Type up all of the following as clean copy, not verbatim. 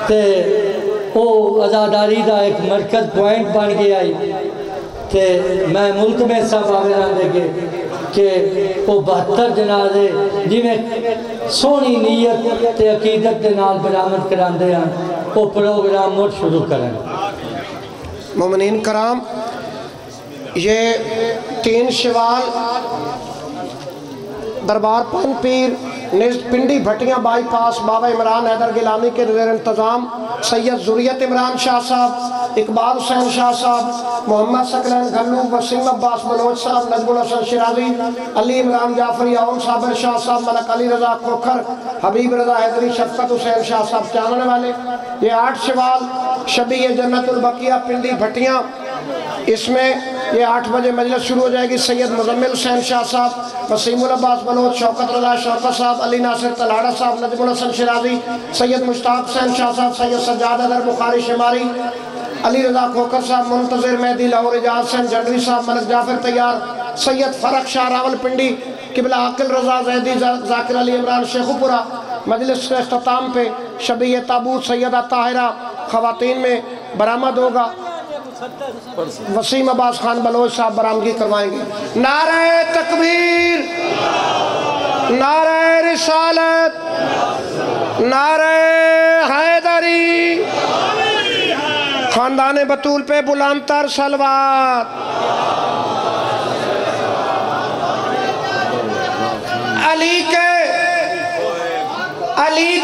تے او ازاداری دا ایک مرکز پوائنٹ بن گیا تے میں ملک میں سب آویران دے گے کہ وہ 72 جنازے جی میں سونی نیت تے عقیدت دے نال برآمد کران دے ہیں وہ پروگرام موٹ شروع کریں۔ مومنین کرام، یہ 3 شوال دربار پن پیر نزد پنڈی بھٹیاں بائی پاس بابا عمران حیدر گیلانی کے زیر انتظام سید ذریت عمران شاہ صاحب، اقبال حسین شاہ صاحب، محمد ثقلین گھلو، وسیم عباس بلوچ صاحب، نجم الحسن شیرازی، علی عمران جعفری، عون صابر شاہ صاحب، ملک علی رضا کھوکھر، حبیب رضا حیدری، شفقت حسین شاہ صاحب چاہنے والے، یہ 8 شوال شبیہ جنت البقیہ پنڈی بھٹیاں۔ اس میں یہ 8 بجے مجلس شروع ہو جائے گی۔ سید مزمل حسین شاہ صاحب، وسیم العباس بلوچ، شوکت رضا شوکت صاحب، علی ناصر تلاڑہ صاحب، نجم الحسن شیرازی، سید مشتاق حسین شاہ صاحب، سید سجاد حیدر بخاری شماری، علی رضا کھوکھر صاحب، منتظر مہدی لاہور، اجاز حسین جنڈری صاحب، ملک جعفر تیار، سید فرق شاہ راول پنڈی، قبلہ عاقل رضا زیدی، ذاکر علی عمران شیخو پورا۔ مجلس کے اختتام پہ شبیہ تابوت سیدہ طاہرہ خواتین میں برآمد ہوگا۔ وسیم عباس خان بلوچ صاحب برآمدگی کروائیں گے۔ نعرہ تکبیر، نعرہ رسالت، نعرہ حیدری، خاندان بطول پہ بلند تر صلوات۔ علی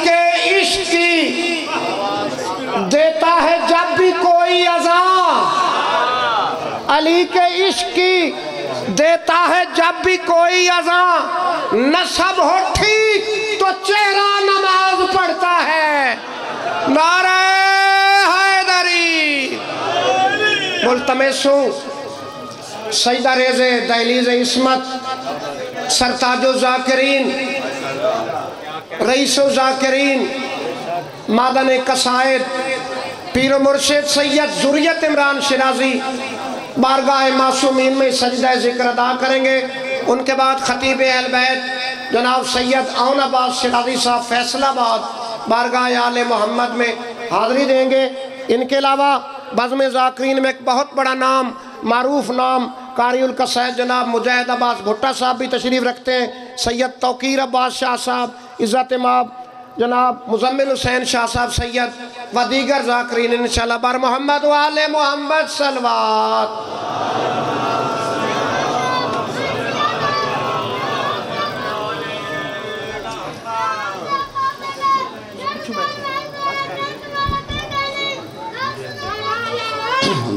کے عشق کی دیتا ہے جب بھی کوئی اذان، علی کے عشق کی دیتا ہے جب بھی کوئی اذان، نسب ہو ٹھیک تو چہرہ نماز پڑھتا ہے۔ نعرہ حیدری۔ ملتمس ہوں سجدہ ریز دہلیز عصمت، سرتاج الذاکرین، رئیس الذاکرین، مادن قصائد، پیر و مرشد سید ذریت عمران شیرازی بارگاہ معصومین میں سجدہ ذکر ادا کریں گے۔ ان کے بعد خطیب اہل بیت جناب سید عون عباس شیرازی صاحب فیصل آباد بارگاہ آل محمد میں حاضری دیں گے۔ ان کے علاوہ بزم ذاکرین میں ایک بہت بڑا نام، معروف نام، قاری القصائد جناب مجاہد عباس بھٹا صاحب بھی تشریف رکھتے ہیں۔ سید توقیر عباس شاہ صاحب، عزت امام جناب مزمل حسین شاہ صاحب سید و دیگر ذاکرین انشاءاللہ بر محمد و آل محمد صلوات۔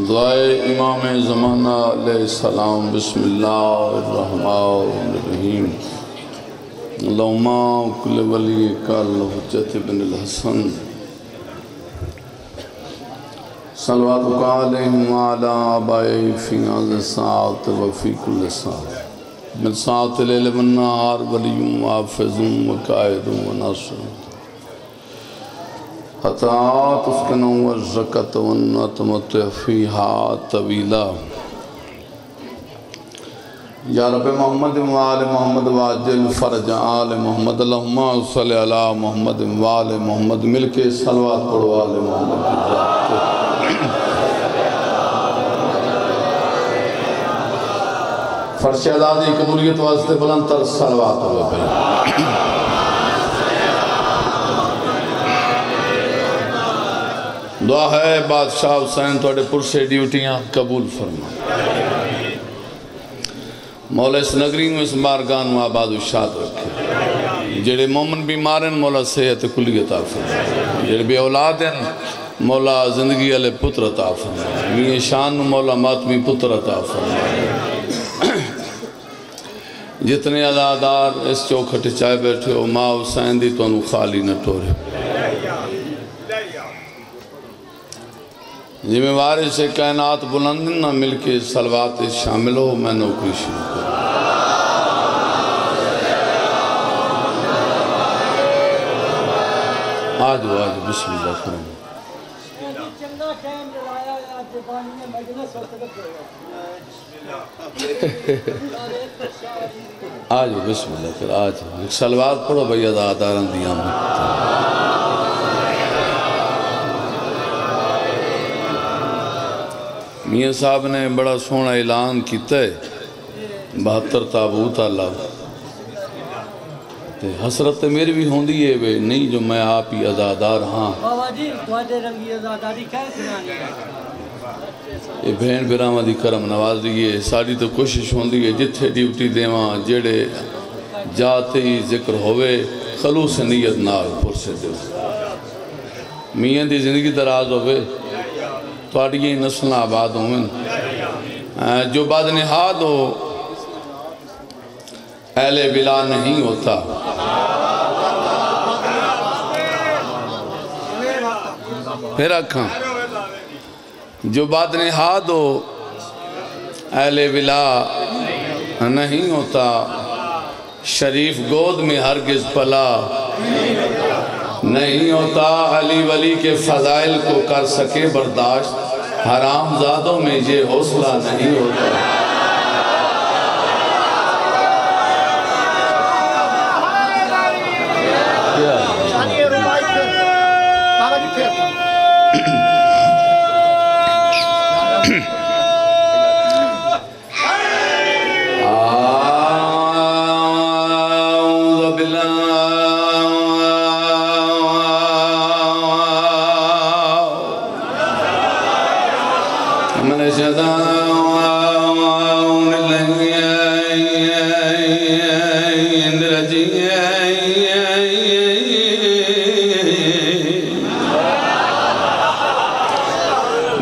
دعائے امام زمانہ علیہ السلام۔ بسم اللہ الرحمن الرحیم۔ اللہم کل ولی کال حجت بن الحسن صلواتک علیہم وعلا آبائی فی آز ساعت وفی کل ساعت من ساعت لیل والنہار ولیوں وحافظوں وقائدوں وناصروں حتی تسکنوں والزکت ونتمت فیہا طویلا۔ یا رب محمد و آل محمد واجل فرج آل محمد، اللہم صلی علی محمد و آل محمد۔ مل کے صلوات پڑھو آل محمد کی ذات پہ۔ فرش اعدادی قبولیت واسطے بلند تر صلوات ہوئے پہ۔ دعا ہے بادشاہ حسین توڑے پرسے ڈیوٹیاں قبول فرما۔ مولا اس نگری میں اس بارگاہ میں آباد و شاد رکھے۔ جڑے مومن بیمارن مولا صحت کلی عطا فرما، جڑے بے اولادن مولا زندگی علیہ پتر عطا فرما، میاں شان مولا ماتمی پتر عطا فرما۔ جتنے عزادار اس چوکھٹ چائے بیٹھے ہو ماں حسین دی تو انہوں خالی نہ ٹورے۔ ذمہ واری سے کائنات بلند نہ مل کے صلوات شامل ہو، میں نوکری شروع کروں۔ آجو بسم اللہ کریں۔ آجو بسم اللہ کریں، آجو ایک صلوات پڑھو بھئی عزادارن دیاں میں۔ میاں صاحب نے بڑا سونا اعلان کیتا ہے 72 تابوت اللہ حسرت میری بھی ہوندی ہے وے نہیں جو میں آپ ہی عزادار ہاں بابا جی تواڈے رنگی عزاداری کہہ سنانی یہ بہن براہمہ دی کرم نوازی ہے ساری تو کوشش ہوندی ہے جتھے ڈیوٹی دیواں جڑے جاتے ہی ذکر ہوئے خلوص نیت نال پرسے دے میاں دی زندگی دراز ہوئے تواڈی یہ نسل آباد ہوئے جو بعد نہاد ہو اہل بلا نہیں ہوتا پھر اکھاں جو بعد نہاد ہو اہل بلا نہیں ہوتا شریف گود میں ہرگز پلا نہیں ہوتا علی ولی کے فضائل کو کر سکے برداشت حرام زادوں میں یہ حوصلہ نہیں ہوتا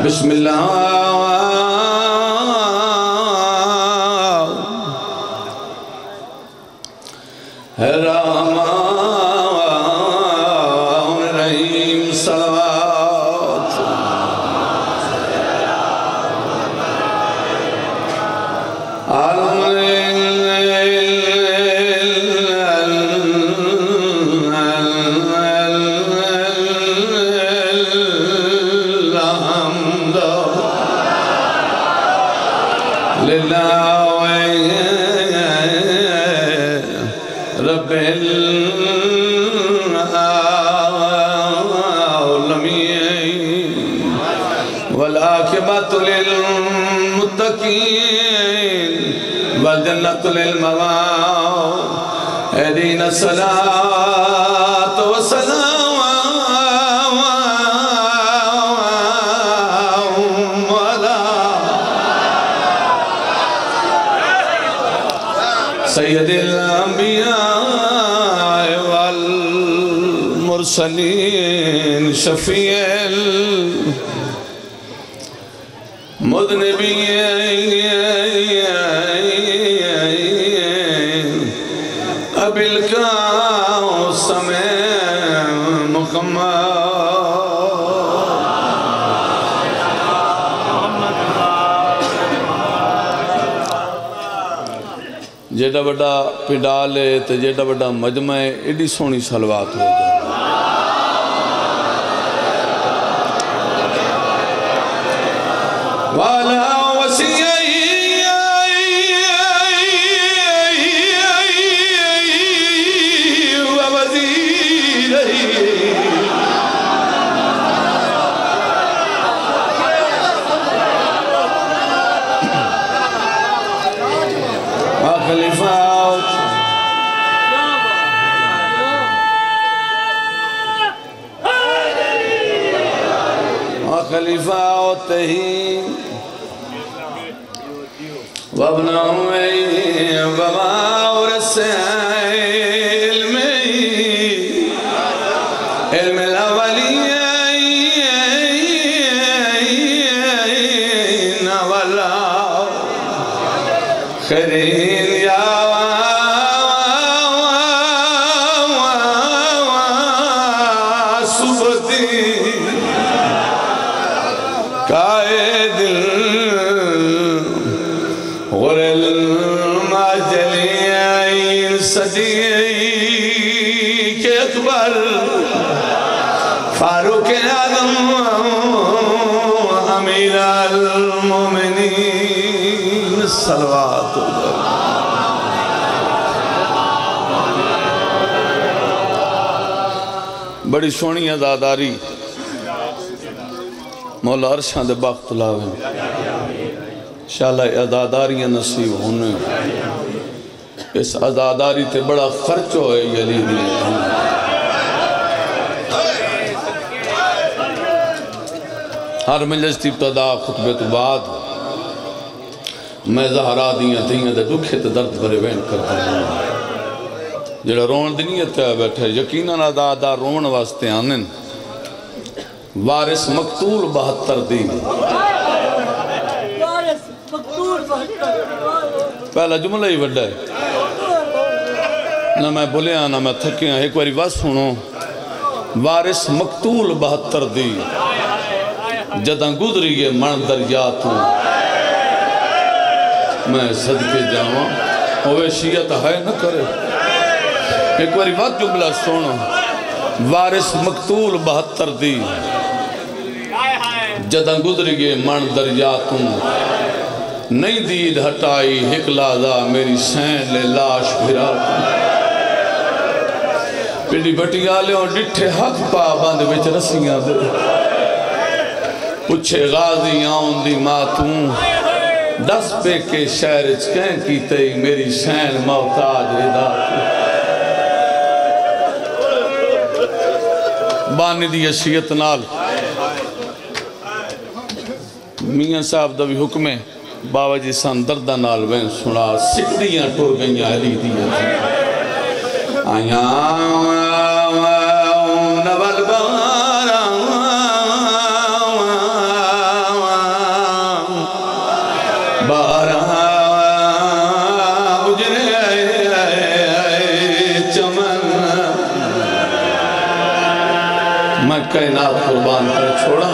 بسم اللہ الرحمن الرحیم صلوات رب العالمین والعاقبۃ للمتقین والجنۃ للمواد اہدنا الصلاۃ والسلام سید الانبیاء والمرسلین شفیع المذنبین ابی القاسم محمد جیڑا بڑا پنڈال ہے تو جیڑا بڑا مجمع ہے ایڈی سونی صلوات ہو جائے والا خلیفہ ہوتہی وابنہ ہوئی وما ورسے علم الاولین والآخرین یا قائد غر الماجلین صدیق اکبر فاروق اعظم امیر المومنین صلوات بڑی سونی عزاداری مولا عرشاں دے بخت لاویں انشاءاللہ عزاداریاں نصیب ہونے اس عزاداری تے بڑا خرچ ہوئے یلید نے ہر مجلس کی ابتدا خطبے تو بعد میں زہرا دیاں دیاں دے دکھے تے درد بھرے وین کرتا ہوں جڑا رون دی نیت ہے بیٹھے یقیناً عزادار رون واسطے آنن وارث مقتول 72 دی پہلا جملہ ہی وڈا ہے نہ میں بولیا نہ میں تھکیا ایک باری بس سنو وارث مقتول 72 دی جداں گزری گئے من دریاتوں میں صدقے جاواں ہوئے شیعت ہے نہ کرے ایک باری بات جملہ سنو وارث مقتول 72 دی جداں گزری گئے من دریاتوں نہیں دید ہٹائی ہک لازا میری سین لے لاش پھرا پنڈی بٹیا لے اور ڈٹھے حق پا باندھ وچ رسیاں دے پچھے غازی آؤں دی ماتوں دس پہ کے شہر چکیں کی تئی میری سین محتاج ردا بانی دی اشیت نال میاں صاحب دا بھی حکم ہے بابا جی سان دردہ نال وین سنا سکڑیاں ٹور گئیاں علی دیاں آیاں نوال بارا بارا اجرے چمن میں کائنات قربان کر چھوڑا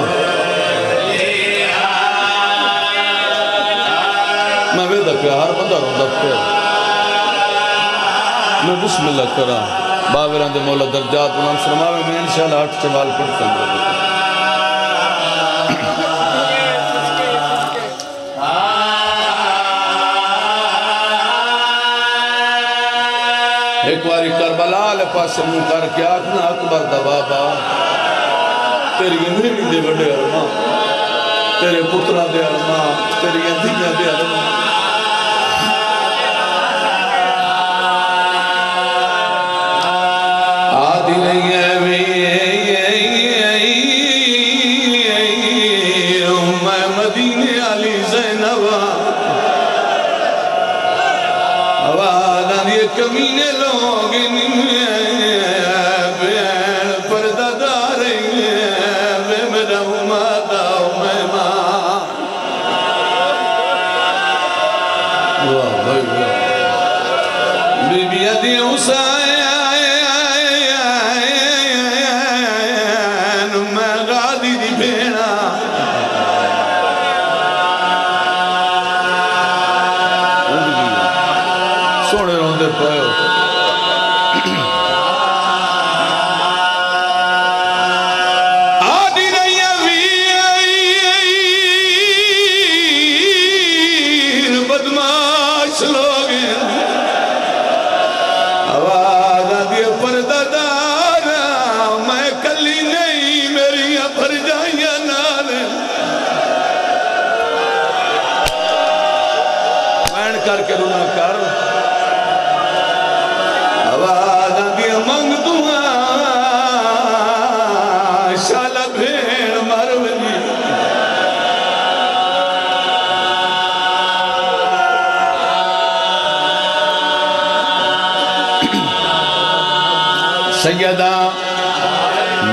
میں ویدہ پہ ہر بندہ روندہ پہ میں بسم اللہ کرا باویران دے مولا درجات بلان فرماوے میں انشاءاللہ 8 چوال پڑھتا ہوں ایک باری کربلا لے پاس منہ کر کے آکھنا اکبر دا بابا تیری میری دے بڑے ارمان تیرے پترہ دے ارمان تیری دیاں دے ارمان آدھی نہیں ہے میں مدینے علی زینبہ آوازاں یہ کمینے لوگ بین پردہ داریں بے میرا ماتا میں ماں واہ بھائی واہ بی بی ادھی حسین میں غادی دی بھینا سوڑے روندے پائے ہوتے آدھی رہی ویر بدماش لوگ آواز آدھی پردہ دارا میں کلی نہیں میری اپر جائیاں نالے مین کر کے رونا کر آواز آدھی منگ دعا شالا بھیڑ مرولی سیدہ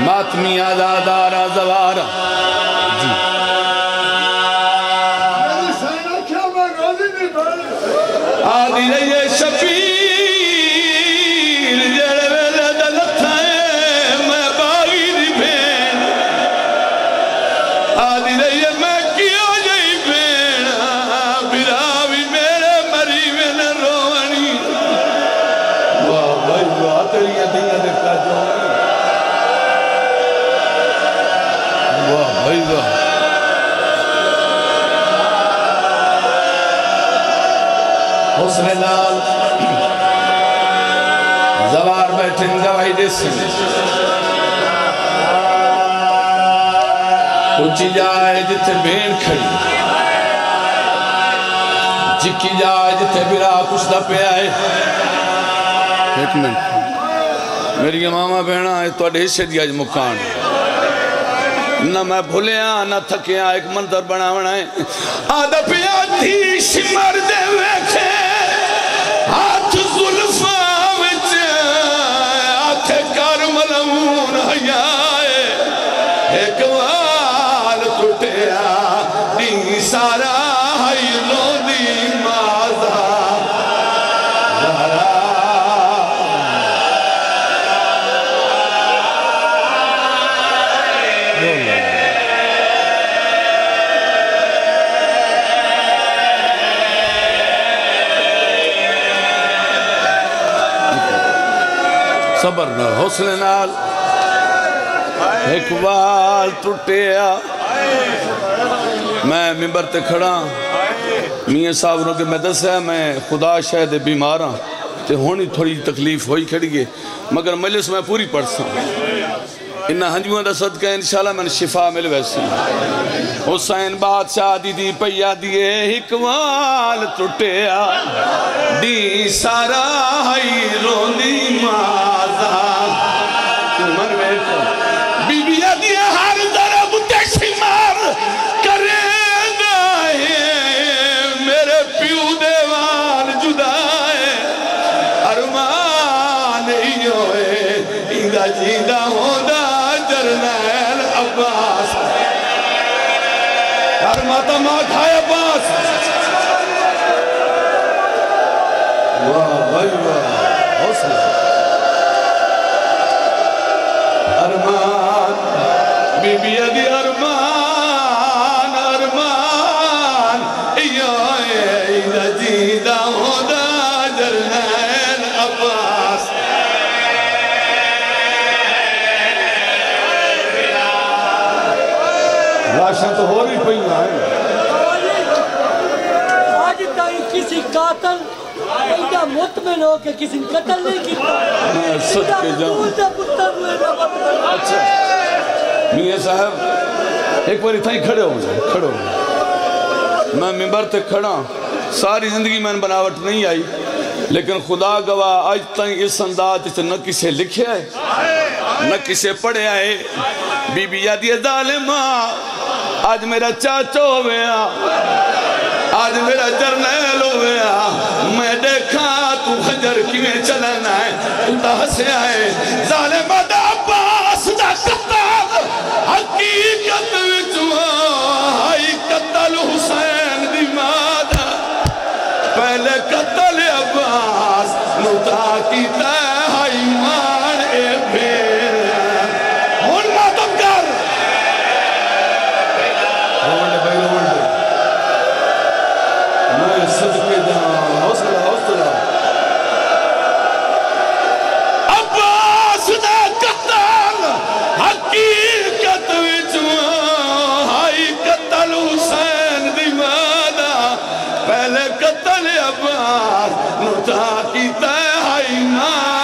ماتمی آزادارہ زوارہ آدھی رہی شفیر جڑے ویلے دلتھا ہے میں باغی دی بھین آدھی رہی میں کیا جائی بھین براوی میرے مری میں نہ روانی واہ بھائی واہ تیری دیاں دیکھا جو واہ بھائی واہ حسن لال زوار بیٹھن گواہی دے سن اچھی جائے جتھے بین کھڑی جکی جائے جتھے برا کچھ دا پہ آئے ایک منٹ میری ماما بہنا ہے تو اڈے حصے دیا مکان نہ میں بھولیا نہ تھکیا ایک منظر بنا ہے آدھا پیا تھی شمر دے ویکھے ہاتھ ظلفہ وچ آتھے کار ملمون حیائے ایک وال ٹوٹیا دی سارا ہائی لو دی مازا زہرا صبر نال حوصلے نال ایک وال ٹوٹیا میں ممبر تے کھڑا میاں صاحب نے کہ میں دسیا میں خدا شاید بیمار ہاں تے ہونی تھوڑی تکلیف ہوئی کھڑی گئے مگر مجلس میں پوری پڑھ سا انہا ہنجوان دا صدقہ انشاءاللہ میں شفا مل ویسے حسین بادشاہ دی پیا دیئے ایک وال ٹوٹیا دی سارا ہائی روندی مازا عمر بیٹھا بی بی دیئے ہر ضرب تے شمار کرے گئے میرے پیو دیوان جدائے ارمان ہی ہوئے ایدہ جیدہ ہوندہ جرنیل عباس ارماتا ماں کھائے عباس واہ بھائی واہ حوصلہ ارمان بی بی ادی ارمان ارمان ایدہ جیدہ ہوندہ جرنیل عباس لاشاں تو ہو رہی پہنگا ہے آج تائی کسی قاتل ایدہ مطمئن ہو کہ کسی قتل نہیں کیتا میں صدقے جاؤں اچھا میاں صاحب ایک باری تھائی کھڑے ہو جائے کھڑے ہو جائے میں ممبر تے کھڑا ساری زندگی میں بناوٹ نہیں آئی لیکن خدا گواہ آج تائیں اس انداز نہ کسے لکھے آئے نہ کسے پڑھے آئے بی بی یادی ظالمہ آج میرا چاچو ہویا آج میرا جرنیل ہویا میں دیکھا تو خجر کیویں چلنا ہے تو تا ہسے آئے ظالمہ دا عباس دا قتل حقیقت وچوا ہائی قتل حسین دی مادہ پہلے قتل عباس نتا کی تے ہائی مان اے پھر ہون ماتم کر ہون بھائی ہون میں صدقے جہاں حوصلہ حوصلہ عباس دا قتل حقیقت وچوا ہائی قتل حسین دی مادہ پہلے قتل عباس نتا کی تے ہائی مان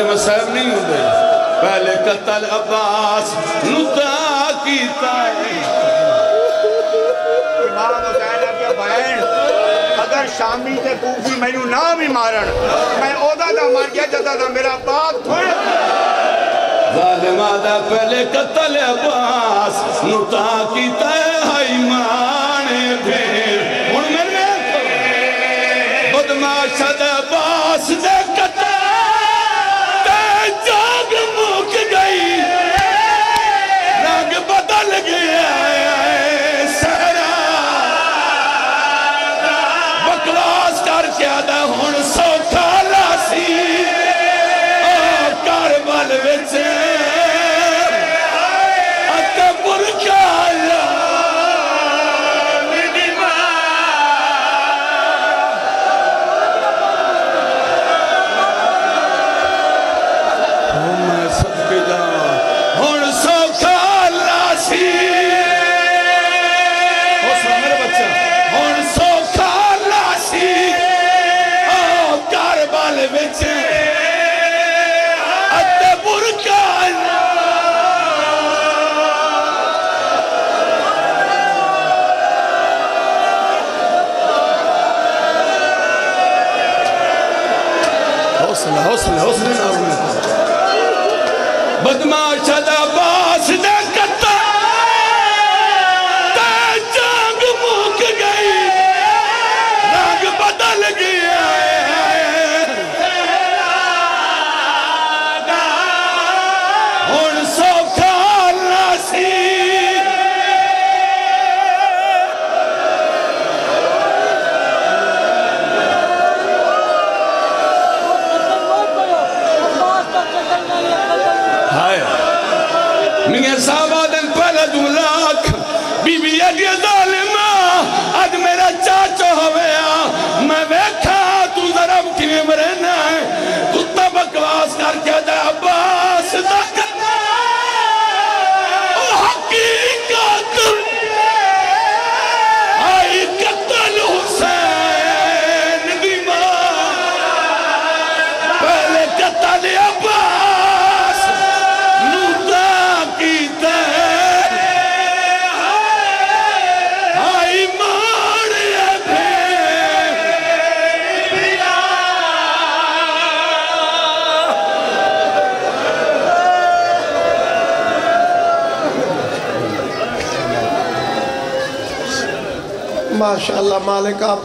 مسائب نہیں ہوں دے پہلے قتل عباس نتا کیتا ہے امام حسین کے بہن اگر شامی تے کوفی میں نہ بھی مارن میں اودا دا مار گیا جدا دا میرا باپ تھوڑ ظالمہ دا پہلے قتل عباس نتا کیتا ہے ایمان پھر ہن میں بدماش عباس دے قتل جاگ موک گئی رنگ بدل گیا سہرا بکواس کر کے آدھا ہون سوکھا لاسی کربل وچے اتے برکایا حسن بدماش عباس دے کتا تے جنگ مک گئی رنگ بدل گیا ہن سوکھا ناسی میاں صاحبہ دن پہلے دولاک بی بی ایڈی ظالمہ آج میرا چاچو ہویا میں ویکھا تو ضرب کی مرنا ہے کتا بکواس کر کے دے عباس دکھا حقیقت آئی قتل حسین دی ماں پہلے قتل عباس نوتا کی تے آئی ماڑے بھے ماشاءاللہ مالک آپ